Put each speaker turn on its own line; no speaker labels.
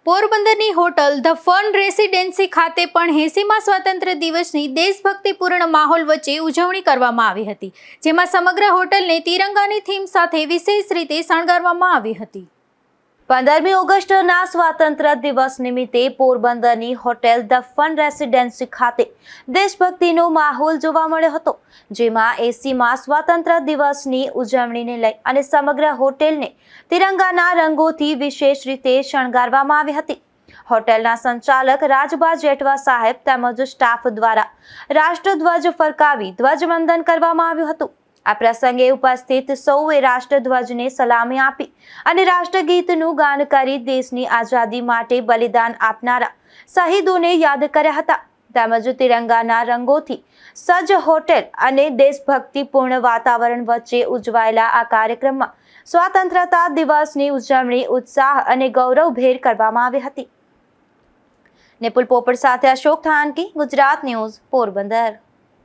પોરબંદરની hotel the fun residency ખાતે પણ 80મા સ્વાતંત્ર્ય દિવસની દેશભક્તિપૂર્ણ માહોલ વચ્ચે ઉજવણી કરવામાં આવી હતી, જેમાં સમગ્ર હોટલને તિરંગાની થીમ સાથે વિશેષ રીતે શણગારવામાં આવી હતી।
15મી ઓગસ્ટના સ્વાતંત્ર્ય દિવસ નિમિત્તે પોરબંદરની હોટેલ ધ ફન રેસિડેન્સી ખાતે દેશભક્તિનો માહોલ જોવા મળ્યો હતો, જેમાં 80મા સ્વાતંત્ર્ય દિવસની ઉજવણીને લઈ અને સમગ્ર હોટેલને તિરંગાના રંગોથી વિશેષ રીતે શણગારવામાં આવી હતી। હોટેલના સંચાલક રાજબા જેઠવા સાહેબ તેમજ સ્ટાફ દ્વારા રાષ્ટ્રધ્વજ ફરકાવી ધ્વજવંદન કરવામાં આવ્યું હતું। આ પ્રસંગે ઉપસ્થિત સૌએ રાષ્ટ્રધ્વજને સલામી આપી અને રાષ્ટ્રગીતનું ગાન કરી દેશની આઝાદી માટે બલિદાન આપનારા શહીદોને યાદ કર્યા હતા। તેમજ તિરંગાના રંગોથી સજ્જ હોટેલ અને દેશભક્તિપૂર્ણ વાતાવરણ વચ્ચે ઉજવાયેલા આ કાર્યક્રમમાં સ્વતંત્રતા દિવસની ઉજવણી ઉત્સાહ અને ગૌરવભેર કરવામાં આવી હતી। નિપુલ પોપટ સાથે અશોક થાનકી, ગુજરાત ન્યૂઝ, પોરબંદર।